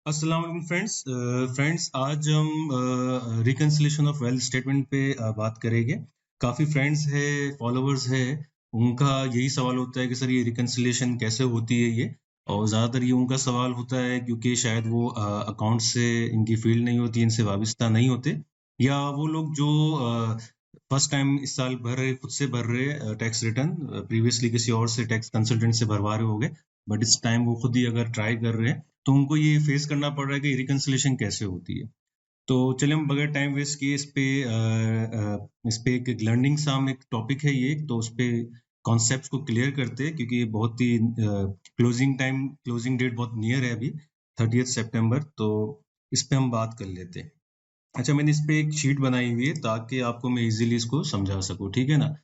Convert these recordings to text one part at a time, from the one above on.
अस्सलाम वालेकुम फ्रेंड्स आज हम रिकंसिलिएशन ऑफ वेल्थ स्टेटमेंट पे बात करेंगे। काफ़ी फ्रेंड्स है, फॉलोअर्स है, उनका यही सवाल होता है कि सर ये रिकंसिलिएशन कैसे होती है ये। और ज़्यादातर ये उनका सवाल होता है क्योंकि शायद वो अकाउंट से इनकी फील्ड नहीं होती, इनसे वाबस्ता नहीं होते, या वो लोग जो फर्स्ट टाइम इस साल भर रहे, खुद से भर रहे टैक्स रिटर्न, प्रीवियसली किसी और से टैक्स कंसल्टेंट से भरवा रहे होंगे, बट इस टाइम वो खुद ही अगर ट्राई कर रहे हैं तो उनको ये फेस करना पड़ रहा है कि रिकंसिलिएशन कैसे होती है। तो चलिए हम बगैर टाइम वेस्ट किए इस पे एक लर्निंग साम एक टॉपिक है ये, तो उस पे कॉन्सेप्ट्स को क्लियर करते हैं क्योंकि ये बहुत ही क्लोजिंग डेट बहुत नियर है अभी 30 सितंबर, तो इस पे हम बात कर लेते हैं। अच्छा, मैंने इस पे एक शीट बनाई हुई है ताकि आपको मैं इजीली इसको समझा सकूं, ठीक है ना।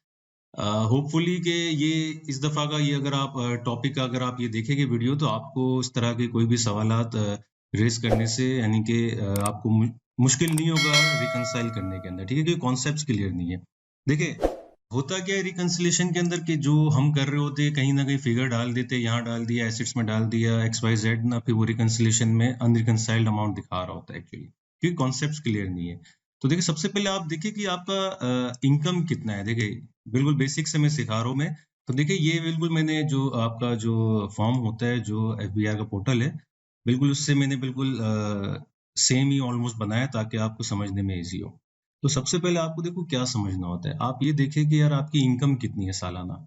होपफुली कि ये इस दफ़ा का ये अगर आप टॉपिक का अगर आप ये देखेंगे वीडियो, तो आपको इस तरह के कोई भी सवालात रेज़ करने से यानी कि आपको मुश्किल नहीं होगा रिकंसाइल करने के अंदर, ठीक है? क्योंकि कॉन्सेप्ट्स क्लियर नहीं है। देखिए, होता क्या है रिकंसिलिएशन के अंदर कि जो हम कर रहे होते हैं कहीं न कहीं फिगर डाल देते हैं, यहाँ डाल दिया, एसेट्स में डाल दिया, एक्स, वाई, ज़ेड ना, फिर वो रिकंसिलिएशन में अनरिकंसाइल्ड अमाउंट दिखा रहा होता है एक्चुअली, क्योंकि कॉन्सेप्ट्स क्लियर नहीं है। तो देखिए, सबसे पहले आप देखिए कि आपका इनकम कितना है। देखिए, बिल्कुल बेसिक से मैं सिखा रहा हूँ मैं। तो देखिए, ये बिल्कुल मैंने जो आपका जो फॉर्म होता है, जो एफबीआर का पोर्टल है, बिल्कुल उससे मैंने बिल्कुल सेम ही ऑलमोस्ट बनाया ताकि आपको समझने में ईज़ी हो। तो सबसे पहले आपको देखो क्या समझना होता है। आप ये देखिए कि यार आपकी इनकम कितनी है सालाना।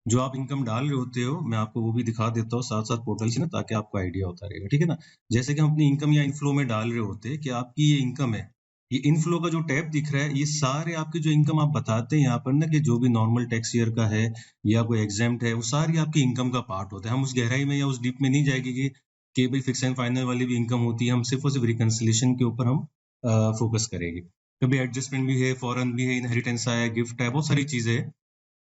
जो आप इनकम डाल रहे होते हो, मैं आपको वो भी दिखा देता हूँ साथ-साथ पोर्टल से ना, ताकि आपको आइडिया होता रहेगा, ठीक है ना? जैसे कि हम अपनी इनकम या इनफ्लो में डाल रहे होते हैं कि आपकी ये इनकम है। ये इनफ्लो का जो टैब दिख रहा है, ये सारे आपके जो इनकम आप बताते हैं यहाँ पर ना, कि जो भी नॉर्मल टैक्स ईयर का है या कोई एग्जेम्प्ट है, वो सारी आपकी इनकम का पार्ट होता है। हम उस गहराई में या उस डीप में नहीं जाएंगे कि भाई फिक्स एंड फाइनल वाली भी इनकम होती है। हम सिर्फ और सिर्फ रिकंसिलिएशन के ऊपर हम फोकस करेंगे। कभी एडजस्टमेंट भी है, फॉरेन भी है, इनहेरिटेंस आया है, गिफ्ट है, बहुत सारी चीजें हैं।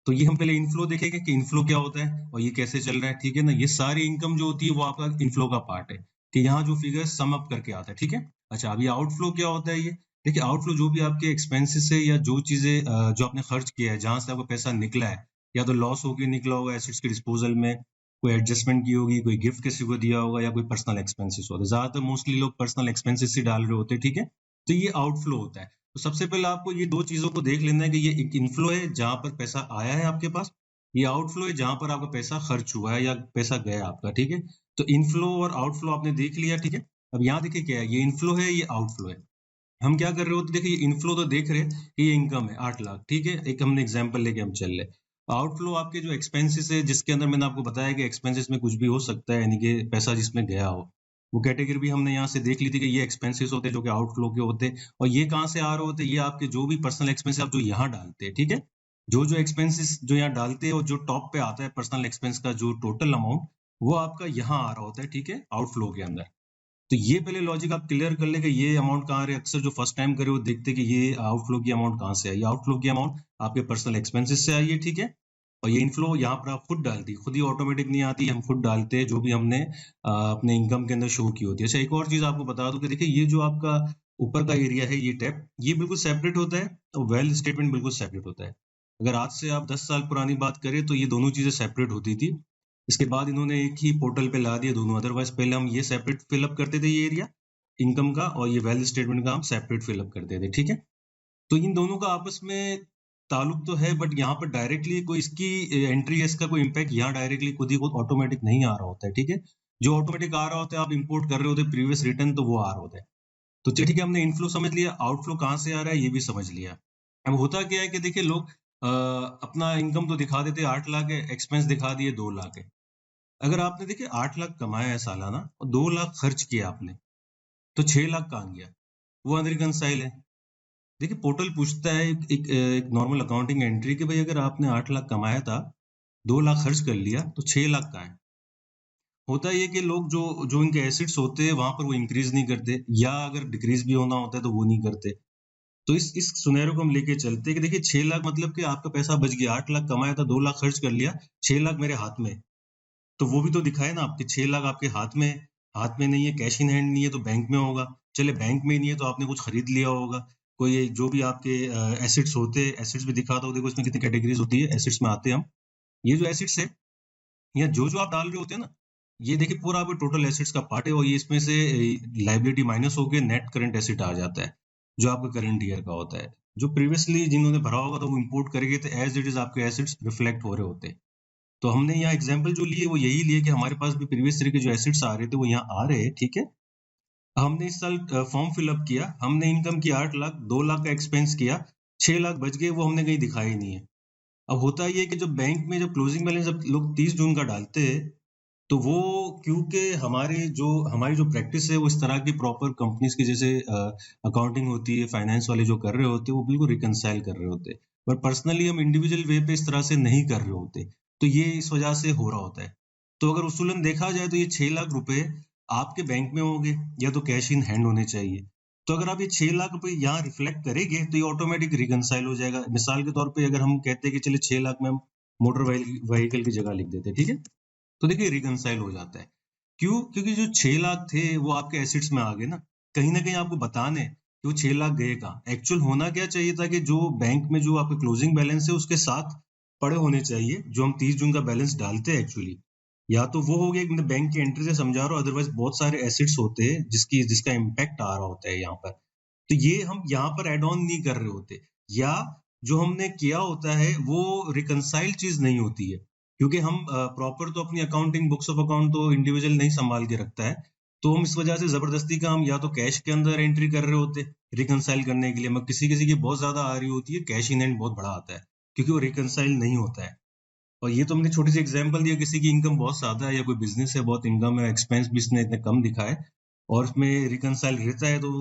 तो ये हम पहले इनफ्लो देखेंगे कि इनफ्लो क्या होता है और ये कैसे चल रहा है, ठीक है ना। ये सारी इनकम जो होती है वो आपका इनफ्लो का पार्ट है, कि यहाँ जो फिगर सम अप करके आता है, ठीक है। अच्छा, अब ये आउटफ्लो क्या होता है? ये देखिए, आउटफ्लो जो भी आपके एक्सपेंसेस है या जो चीजें जो आपने खर्च किया है, जहां से आपका पैसा निकला है, या तो लॉस होकर निकला होगा एसेट्स के डिस्पोजल में, कोई एडजस्टमेंट की होगी, कोई गिफ्ट किसी को दिया होगा, या कोई पर्सनल एक्सपेंसेस होता है। ज्यादातर मोस्टली लोग पर्सनल एक्सपेंसेस ही डाल रहे होते हैं, ठीक है। तो ये आउटफ्लो होता है। तो सबसे पहले आपको ये दो चीजों को देख लेना है कि ये एक इनफ्लो है जहां पर पैसा आया है आपके पास, ये आउटफ्लो है जहां पर आपका पैसा खर्च हुआ है या पैसा गया आपका, ठीक है। तो इनफ्लो और आउटफ्लो आपने देख लिया, ठीक है। अब यहाँ देखिए क्या है, ये इनफ्लो है, ये आउटफ्लो है। हम क्या कर रहे होते, देखिए ये इनफ्लो तो देख रहे हैं कि ये इनकम है 8 लाख, ठीक है। एक हमने एग्जांपल लेके हम चल रहे। आउटफ्लो आपके जो एक्सपेंसेस है, जिसके अंदर मैंने आपको बताया कि एक्सपेंसेस में कुछ भी हो सकता है, यानी कि पैसा जिसमें गया हो, वो कैटेगरी भी हमने यहाँ से देख ली थी कि ये एक्सपेंसेस होते हैं जो कि आउटफ्लो के होते हैं। और ये कहाँ से आ रहे होते हैं? ये आपके जो भी पर्सनल एक्सपेंस आप जो यहाँ डालते हैं, ठीक है। जो एक्सपेंसेस जो यहाँ डालते हैं और जो टॉप पे आता है पर्सनल एक्सपेंस का जो टोटल अमाउंट, वो आपका यहाँ आ रहा होता है, ठीक है, आउटफ्लो के अंदर। तो ये पहले लॉजिक आप क्लियर कर ले कि ये अमाउंट कहाँ आ रही है। अक्सर जो फर्स्ट टाइम करे वो देखते कि ये आउटफ्लो की अमाउंट कहाँ से आई। आउटफ्लो की अमाउंट आपके पर्सनल एक्सपेंसेस से आई है, ठीक है। और ये इनफ्लो यहाँ पर आप खुद डालती है, खुद ही ऑटोमेटिक नहीं आती, हम खुद डालते हैं जो भी हमने अपने इनकम के अंदर शो की होती है। अच्छा, एक और चीज आपको बता दूं कि देखिए ये जो आपका ऊपर का एरिया है, ये टैब, ये बिल्कुल सेपरेट होता है और वेल्थ स्टेटमेंट बिल्कुल सेपरेट होता है। अगर आज से आप 10 साल पुरानी बात करें तो ये दोनों चीजें सेपरेट होती थी। इसके बाद इन्होंने एक ही पोर्टल पे ला दिया दोनों। अदरवाइज पहले हम ये सेपरेट फिलअप करते थे, ये एरिया इनकम का, और ये वेल्थ स्टेटमेंट का हम सेपरेट फिलअप करते थे, ठीक है। तो इन दोनों का आपस में ताल्लुक तो है, बट यहाँ पर डायरेक्टली कोई इसकी एंट्री है, इसका कोई इम्पैक्ट यहाँ डायरेक्टली खुद ही खुद ऑटोमेटिक नहीं आ रहा होता है, ठीक है। जो ऑटोमेटिक आ रहा होता है, आप इंपोर्ट कर रहे होते प्रीवियस रिटर्न, तो वो आ रहा होता है। तो चलिए ठीक है, हमने इनफ्लो समझ लिया, आउटफ्लो कहाँ से आ रहा है ये भी समझ लिया। अब होता क्या है कि देखिए लोग अपना इनकम तो दिखा देते 8 लाख है, एक्सपेंस दिखा दिए 2 लाख है। अगर आपने देखिए 8 लाख कमाया है सालाना और 2 लाख खर्च किया आपने, तो 6 लाख कहाँ गया? वो अनरिकंसाइल है। देखिए पोर्टल पूछता है एक नॉर्मल अकाउंटिंग एंट्री कि भाई अगर आपने 8 लाख कमाया था, 2 लाख खर्च कर लिया, तो 6 लाख कहाँ है? होता ये कि लोग जो जो इनके एसेट्स होते हैं वहां पर वो इंक्रीज नहीं करते, या अगर डिक्रीज भी होना होता है तो वो नहीं करते। तो इस सुनहरों को हम लेके चलते हैं कि देखिए 6 लाख मतलब कि आपका पैसा बच गया, 8 लाख कमाया था, 2 लाख खर्च कर लिया, 6 लाख मेरे हाथ में है। तो वो भी तो दिखाए ना, आपके 6 लाख आपके हाथ में है। हाथ में नहीं है, कैश इन हैंड नहीं है, तो बैंक में होगा। चले बैंक में नहीं है तो आपने कुछ खरीद लिया होगा, कोई जो भी आपके एसेट्स होते हैं, एसेट्स भी दिखाता हूँ, देखो इसमें कितनी कैटेगरीज होती है, एसेट्स में आते हैं हम। ये जो एसेट्स है, या जो जो आप डाल रहे होते हैं ना, ये देखिए पूरा आपके टोटल एसेट्स का पार्ट है, और ये इसमें से लाइबिलिटी माइनस होके नेट करंट एसेट आ जाता है, जो आपका करंट ईयर का होता है। जो प्रीवियसली जिन्होंने भरा होगा तो वो इंपोर्ट करेंगे, तो एज इट इज आपके एसेट्स रिफ्लेक्ट हो रहे होते हैं। तो हमने यहाँ एग्जाम्पल जो लिए वो यही लिए कि हमारे पास भी प्रीवियस ईयर के जो एसेट्स आ रहे थे वो यहाँ आ रहे हैं, ठीक है। हमने इस साल फॉर्म फिलअप किया, हमने इनकम की 8 लाख, 2 लाख का एक्सपेंस किया, 6 लाख बच गए, वो हमने कहीं दिखाया ही नहीं है। अब होता ये है कि जब बैंक में जब क्लोजिंग बैलेंस जब लोग 30 जून का डालते हैं, तो वो क्योंकि हमारी जो प्रैक्टिस है वो इस तरह की प्रॉपर कंपनीज की जैसे अकाउंटिंग होती है, फाइनेंस वाले जो कर रहे होते हैं वो बिल्कुल रिकनसाइल कर रहे होते हैं, पर पर्सनली हम इंडिविजुअल वे पे इस तरह से नहीं कर रहे होते, तो ये इस वजह से हो रहा होता है। तो अगर उसूलन देखा जाए तो ये 6 लाख रुपए आपके बैंक में होंगे या तो कैश इन हैंड होने चाहिए। तो अगर आप ये 6 लाख रुपए यहाँ रिफ्लेक्ट करेंगे तो ये ऑटोमेटिक रिकनसाइल हो जाएगा। मिसाल के तौर पे अगर हम कहते हैं कि चलिए 6 लाख में हम मोटर व्हीकल की जगह लिख देते हैं, ठीक है, तो देखिए रिकनसाइल हो जाता है। क्यों? क्योंकि जो 6 लाख थे वो आपके एसेट्स में आ गए ना, कहीं ना कहीं आपको बताने कि वो 6 लाख गए कहाँ। एक्चुअल होना क्या चाहिए था कि जो बैंक में जो आपके क्लोजिंग बैलेंस है उसके साथ पड़े होने चाहिए, जो हम 30 जून का बैलेंस डालते हैं एक्चुअली। या तो वो हो गया कि मैं बैंक की एंट्री से समझा रहा हूँ, अदरवाइज बहुत सारे एसेट्स होते हैं जिसका इम्पैक्ट आ रहा होता है यहाँ पर, तो ये हम यहाँ पर एड ऑन नहीं कर रहे होते, या जो हमने किया होता है वो रिकनसाइल चीज नहीं होती है, क्योंकि हम प्रॉपर तो अपनी अकाउंटिंग बुक्स ऑफ अकाउंट तो इंडिविजुअल नहीं संभाल के रखता है, तो हम इस वजह से जबरदस्ती का हम या तो कैश के अंदर एंट्री कर रहे होते रिकनसाइल करने के लिए, मगर किसी किसी की बहुत ज्यादा आ रही होती है, कैश इन हैंड बहुत बड़ा आता है, क्योंकि वो रिकनसाइल नहीं होता है। और ये तो हमने छोटी सी एग्जांपल दिया, किसी की इनकम बहुत ज्यादा है या कोई बिजनेस है बहुत इनकम है, एक्सपेंस भी इसने इतने कम दिखा है और उसमें रिकनसाइल रहता है तो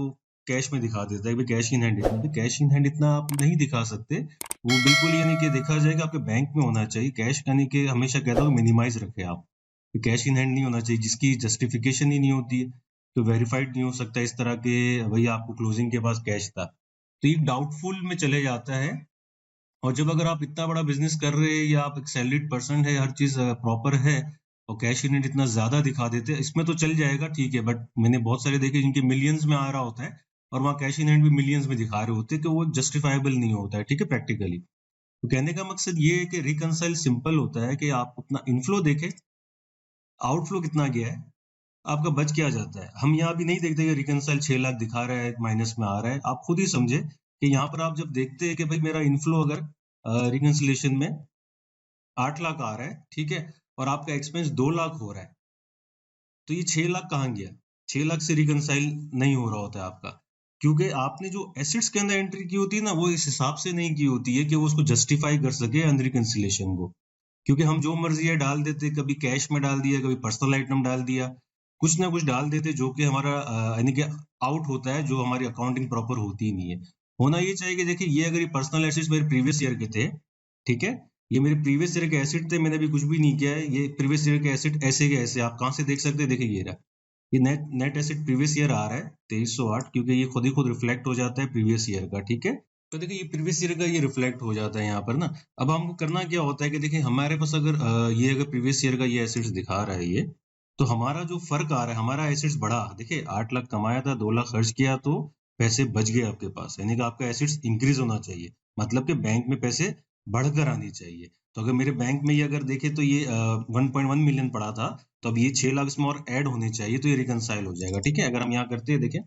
कैश में दिखा देता है कि कैश इन हैंड इतना, तो कैश इन हैंड इतना आप नहीं दिखा सकते। वो बिल्कुल यानी कि देखा जाएगा आपके बैंक में होना चाहिए कैश, यानी कि हमेशा कहता हूँ मिनिमाइज रखे आप, कैश इन हैंड नहीं होना चाहिए, जिसकी जस्टिफिकेशन ही नहीं होती है तो वेरीफाइड नहीं हो सकता इस तरह के भैया आपको क्लोजिंग के पास कैश था, तो ये डाउटफुल में चले जाता है। और जब अगर आप इतना बड़ा बिजनेस कर रहे हैं या आप एक सैलरीड पर्सन है, हर चीज प्रॉपर है और कैश इन हैंड इतना ज्यादा दिखा देते हैं, इसमें तो चल जाएगा ठीक है, बट मैंने बहुत सारे देखे जिनके मिलियंस में आ रहा होता है और वहाँ कैश इन हैंड भी मिलियंस में दिखा रहे होते हैं, तो वो जस्टिफाइबल नहीं होता है, ठीक है, प्रैक्टिकली। तो कहने का मकसद ये है कि रिकनसाइल सिंपल होता है कि आप अपना इनफ्लो देखें, आउटफ्लो कितना गया है, आपका बच क्या जाता है। हम यहाँ भी नहीं देखते कि रिकनसाइल 6 लाख दिखा रहा है माइनस में आ रहा है, आप खुद ही समझे कि यहाँ पर आप जब देखते हैं कि भाई मेरा इनफ्लो अगर रिकंसिलिएशन में 8 लाख आ रहा है, ठीक है, और आपका एक्सपेंस 2 लाख हो रहा है, तो ये 6 लाख कहाँ गया? 6 लाख से रिकंसाइल नहीं हो रहा होता है आपका, क्योंकि आपने जो एसेट्स के अंदर एंट्री की होती है ना वो इस हिसाब से नहीं की होती है कि वो उसको जस्टिफाई कर सके अनरिकंसिलिएशन को, क्योंकि हम जो मर्जी है डाल देते, कभी कैश में डाल दिया, कभी पर्सनल आइटम डाल दिया, कुछ ना कुछ डाल देते जो कि हमारा यानी कि आउट होता है, जो हमारी अकाउंटिंग प्रॉपर होती ही नहीं है। होना ये चाहिए कि देखिए ये अगर ये पर्सनल एसेट्स मेरे प्रीवियस ईयर के थे, ठीक है, ये मेरे प्रीवियस ईयर के एसेट थे, मैंने अभी कुछ भी नहीं किया है, ये प्रीवियस ईयर के एसेट ऐसे के ऐसे आप कहाँ से देख सकते हैं, देखिए ये रहा, ये net net asset previous year आ रहा है 2308, क्योंकि ये खुद ही खुद रिफ्लेक्ट हो जाता है प्रीवियस ईयर का, ठीक है। तो देखिए ये प्रीवियस ईयर का ये रिफ्लेक्ट हो जाता है यहाँ पर ना। अब हमको करना क्या होता है कि देखिए हमारे पास अगर ये अगर प्रीवियस ईयर का ये एसेट्स दिखा रहा है ये, तो हमारा जो फर्क आ रहा है, हमारा एसेट्स बढ़ा, देखिए 8 लाख कमाया था, 2 लाख खर्च किया तो पैसे बच गए आपके पास, यानी कि आपका एसेट्स इंक्रीज होना चाहिए, मतलब कि बैंक में पैसे बढ़कर आनी चाहिए। तो अगर मेरे बैंक में ये अगर देखे तो ये 1.1 मिलियन पड़ा था, तो अब ये 6 लाख इसमें और ऐड होने चाहिए, तो ये रिकनसाइल हो जाएगा, ठीक है। अगर हम यहाँ करते हैं, देखें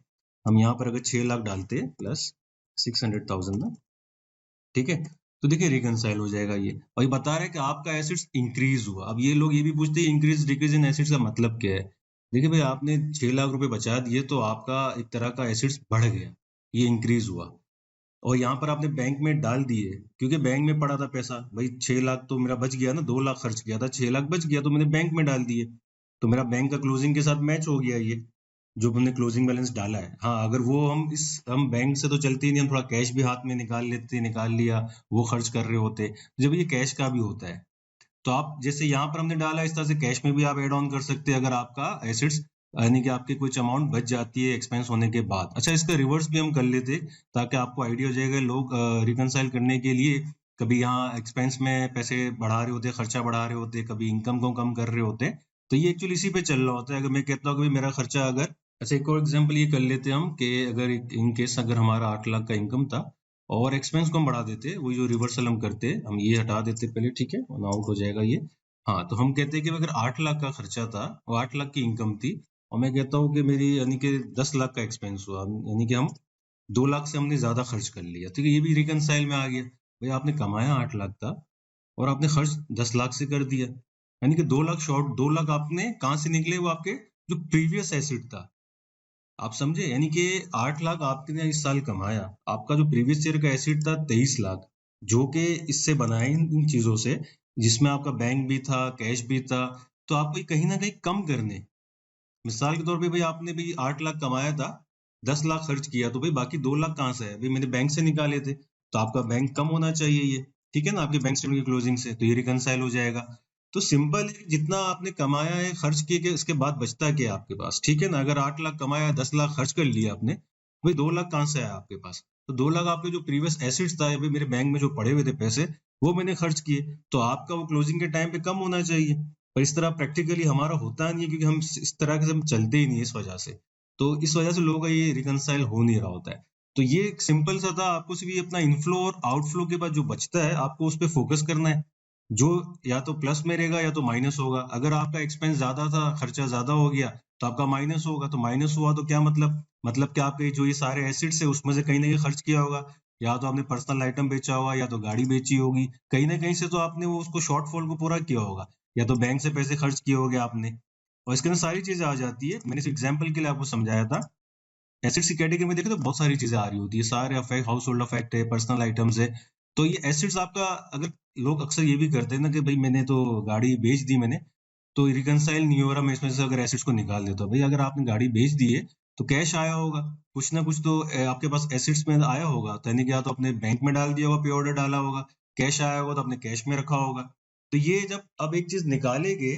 हम यहाँ पर अगर 6 लाख डालते हैं प्लस 600,000 ना, ठीक है, तो देखिए रिकनसाइल हो जाएगा ये, और ये बता रहा है कि आपका एसेट्स इंक्रीज हुआ। अब ये लोग ये भी पूछते हैं इंक्रीज डिक्रीज इन एसेट्स का मतलब क्या है। देखिए भाई आपने 6 लाख रुपए बचा दिए तो आपका एक तरह का एसेट्स बढ़ गया, ये इंक्रीज हुआ, और यहाँ पर आपने बैंक में डाल दिए, क्योंकि बैंक में पड़ा था पैसा, भाई 6 लाख तो मेरा बच गया ना, 2 लाख खर्च किया था, 6 लाख बच गया तो मैंने बैंक में डाल दिए, तो मेरा बैंक का क्लोजिंग के साथ मैच हो गया ये, जो हमने क्लोजिंग बैलेंस डाला है। हाँ अगर वो हम बैंक से तो चलते ही नहीं, हम थोड़ा कैश भी हाथ में निकाल लेते, निकाल लिया, वो खर्च कर रहे होते, जब ये कैश का भी होता है, तो आप जैसे यहाँ पर हमने डाला इस तरह से कैश में भी आप एड ऑन कर सकते हैं, अगर आपका एसेट्स यानी कि आपकी कुछ अमाउंट बच जाती है एक्सपेंस होने के बाद। अच्छा इसका रिवर्स भी हम कर लेते ताकि आपको आइडिया हो जाएगा, लोग रिकनसाइल करने के लिए कभी यहाँ एक्सपेंस में पैसे बढ़ा रहे होते, खर्चा बढ़ा रहे होते, कभी इनकम को कम कर रहे होते, तो ये एक्चुअली इसी पे चल रहा होता है। अगर मैं कहता हूँ कि मेरा खर्चा अगर, अच्छा एक और एग्जाम्पल ये कर लेते हैं हम कि अगर इन केस अगर हमारा 8 लाख का इनकम था और एक्सपेंस को हम बढ़ा देते, वही जो रिवर्सल हम करते, हम ये हटा देते पहले, ठीक है, आउट हो जाएगा ये, हाँ, तो हम कहते हैं कि अगर 8 लाख का खर्चा था और 8 लाख की इनकम थी, और मैं कहता हूँ कि मेरी यानी कि 10 लाख का एक्सपेंस हुआ, यानी कि हम 2 लाख से हमने ज्यादा खर्च कर लिया, ठीक है, ये भी रिकनसाइल में आ गया। भाई आपने कमाया 8 लाख था और आपने खर्च 10 लाख से कर दिया, यानी कि 2 लाख शॉर्ट, 2 लाख आपने कहाँ से निकले, वो आपके जो प्रीवियस एसिड था, आप समझे, यानी कि 8 लाख आपने इस साल कमाया, आपका जो प्रीवियस ईयर का एसिड था 23 लाख, जो कि इससे बनाए इन चीजों से, जिसमें आपका बैंक भी था, कैश भी था, तो आपको ये कहीं ना कहीं कम करने, मिसाल के तौर पे भाई आपने भी 8 लाख कमाया था, 10 लाख खर्च किया, तो भाई बाकी 2 लाख कहाँ से है, भाई मैंने बैंक से निकाले थे, तो आपका बैंक कम होना चाहिए ये, ठीक है ना, आपके बैंक स्टेटमेंट की क्लोजिंग से, तो ये रिकनसाइल हो जाएगा। तो सिंपल है, जितना आपने कमाया है खर्च किए के, उसके बाद बचता क्या है आपके पास, ठीक है ना, अगर 8 लाख कमाया, 10 लाख खर्च कर लिया आपने, भाई 2 लाख कहाँ से आया आपके पास, तो 2 लाख आपके जो प्रीवियस एसिड्स था, या भाई मेरे बैंक में जो पड़े हुए थे पैसे, वो मैंने खर्च किए, तो आपका वो क्लोजिंग के टाइम पे कम होना चाहिए। पर इस तरह प्रैक्टिकली हमारा होता नहीं है, क्योंकि हम इस तरह से हम चलते ही नहीं है, इस वजह से, तो इस वजह से लोगों का ये रिकनसाइल हो नहीं रहा होता है। तो ये एक सिंपल सा था, आपको सिर्फ ये अपना इनफ्लो और आउटफ्लो के बाद जो बचता है, आपको उस पर फोकस करना है, जो या तो प्लस में रहेगा या तो माइनस होगा। अगर आपका एक्सपेंस ज्यादा था, खर्चा ज्यादा हो गया, तो आपका माइनस होगा, तो माइनस हुआ तो क्या मतलब कि आपके जो ये सारे एसिड्स है, उसमें से कहीं ना कहीं खर्च किया होगा, या तो आपने पर्सनल आइटम बेचा होगा, या तो गाड़ी बेची होगी, कहीं ना कहीं से तो आपने वो उसको शॉर्टफॉल को पूरा किया होगा, या तो बैंक से पैसे खर्च किए होंगे आपने, और इसके अंदर सारी चीजें आ जाती है। मैंने इस एग्जाम्पल के लिए आपको समझाया था। एसिड्स की कैटेगरी में देखें तो बहुत सारी चीजें आ रही होती है, सारे अफेक्ट, हाउस होल्ड अफेक्ट है, पर्सनल आइटम्स है, तो ये एसिड्स आपका, अगर लोग अक्सर ये भी करते हैं ना कि भाई मैंने तो गाड़ी बेच दी मैंने, तो रिकनसाइल नहीं हो रहा, मैं इसमें से अगर एसिड्स को निकाल देता हूँ, भाई अगर आपने गाड़ी बेच दी है तो कैश आया होगा, कुछ ना कुछ तो आपके पास एसिड्स में आया होगा, तो यानी कि या तो अपने बैंक में डाल दिया होगा, पे ऑर्डर डाला होगा, कैश आया होगा तो अपने कैश में रखा होगा। तो ये जब अब एक चीज निकालेंगे,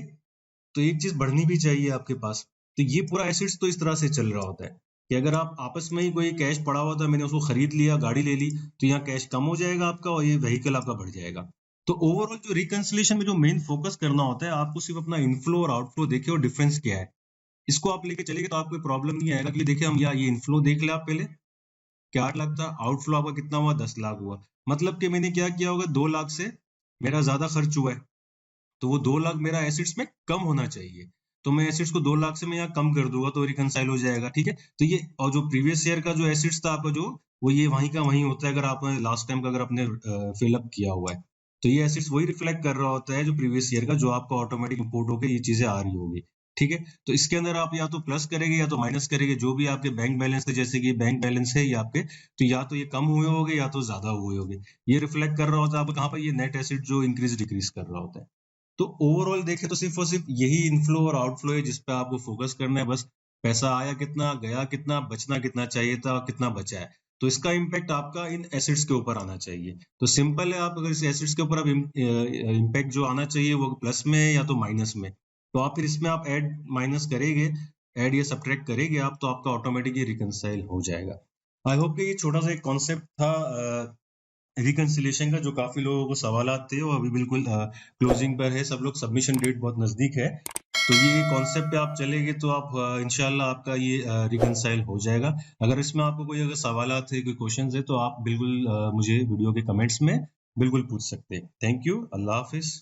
तो एक चीज बढ़नी भी चाहिए आपके पास। तो ये पूरा एसेट्स तो इस तरह से चल रहा होता है कि अगर आप आपस में ही कोई कैश पड़ा हुआ था, मैंने उसको खरीद लिया, गाड़ी ले ली, तो यहाँ कैश कम हो जाएगा आपका और ये व्हीकल आपका बढ़ जाएगा। तो ओवरऑल जो रिकंसिलिएशन में जो मेन फोकस करना होता है, आपको सिर्फ अपना इनफ्लो और आउटफ्लो देखे और डिफरेंस क्या है, इसको आप लेके चलेंगे तो आपको प्रॉब्लम नहीं आएगा। कि देखिए हम ये इनफ्लो देख ले आप पहले, क्या 8 लाख था, आउटफ्लो आपका कितना हुआ, 10 लाख हुआ, मतलब कि मैंने क्या किया होगा, 2 लाख से मेरा ज्यादा खर्च हुआ है, तो वो 2 लाख मेरा एसिड्स में कम होना चाहिए, तो मैं एसिड्स को 2 लाख से मैं यहाँ कम कर दूंगा, तो रिकनसाइल हो जाएगा, ठीक है। तो ये, और जो प्रीवियस ईयर का जो एसिड्स था आपका, जो वो ये वहीं का वहीं होता है, अगर आपने लास्ट टाइम का अगर आपने फिलअप किया हुआ है, तो ये एसिड्स वही रिफ्लेक्ट कर रहा होता है जो प्रीवियस ईयर का, जो आपका ऑटोमेटिक इंपोर्ट होकर ये चीजें आ रही होगी, ठीक है। तो इसके अंदर आप या तो प्लस करेंगे या तो माइनस करेंगे, जो भी आपके बैंक बैलेंस है, जैसे कि बैंक बैलेंस है ये आपके, तो या तो ये कम हुए होंगे या तो ज्यादा हुए होंगे, ये रिफ्लेक्ट कर रहा होता है आप कहाँ पर, ये नेट एसिड जो इंक्रीज डिक्रीज कर रहा होता है। तो ओवरऑल देखें तो सिर्फ और सिर्फ यही इनफ्लो और आउटफ्लो है जिस पे आपको फोकस करना है, बस पैसा आया कितना, गया कितना, बचना कितना चाहिए था और कितना बचा है, तो इसका इम्पैक्ट आपका इन एसिड्स के ऊपर आना चाहिए। तो सिंपल है, आप अगर इस एसिड्स के ऊपर आप इम्पैक्ट जो आना चाहिए वो प्लस में है या तो माइनस में, तो आप फिर इसमें आप ऐड माइनस करेंगे, ऐड या सब्ट्रैक्ट करेंगे आप, तो आपका ऑटोमेटिकली रिकनसाइल हो जाएगा। आई होप कि ये छोटा सा एक कॉन्सेप्ट था रिकंसिलिएशन का, जो काफी लोगों को सवालात थे, वो अभी बिल्कुल क्लोजिंग पर है, सब लोग, सबमिशन डेट बहुत नजदीक है, तो ये कॉन्सेप्ट पे आप चलेंगे तो आप इंशाल्लाह आपका ये रिकंसाइल हो जाएगा। अगर इसमें आपको कोई अगर सवालात है, कोई क्वेश्चंस है, तो आप बिल्कुल मुझे वीडियो के कमेंट्स में बिल्कुल पूछ सकते हैं। Thank you, Allah Hafiz.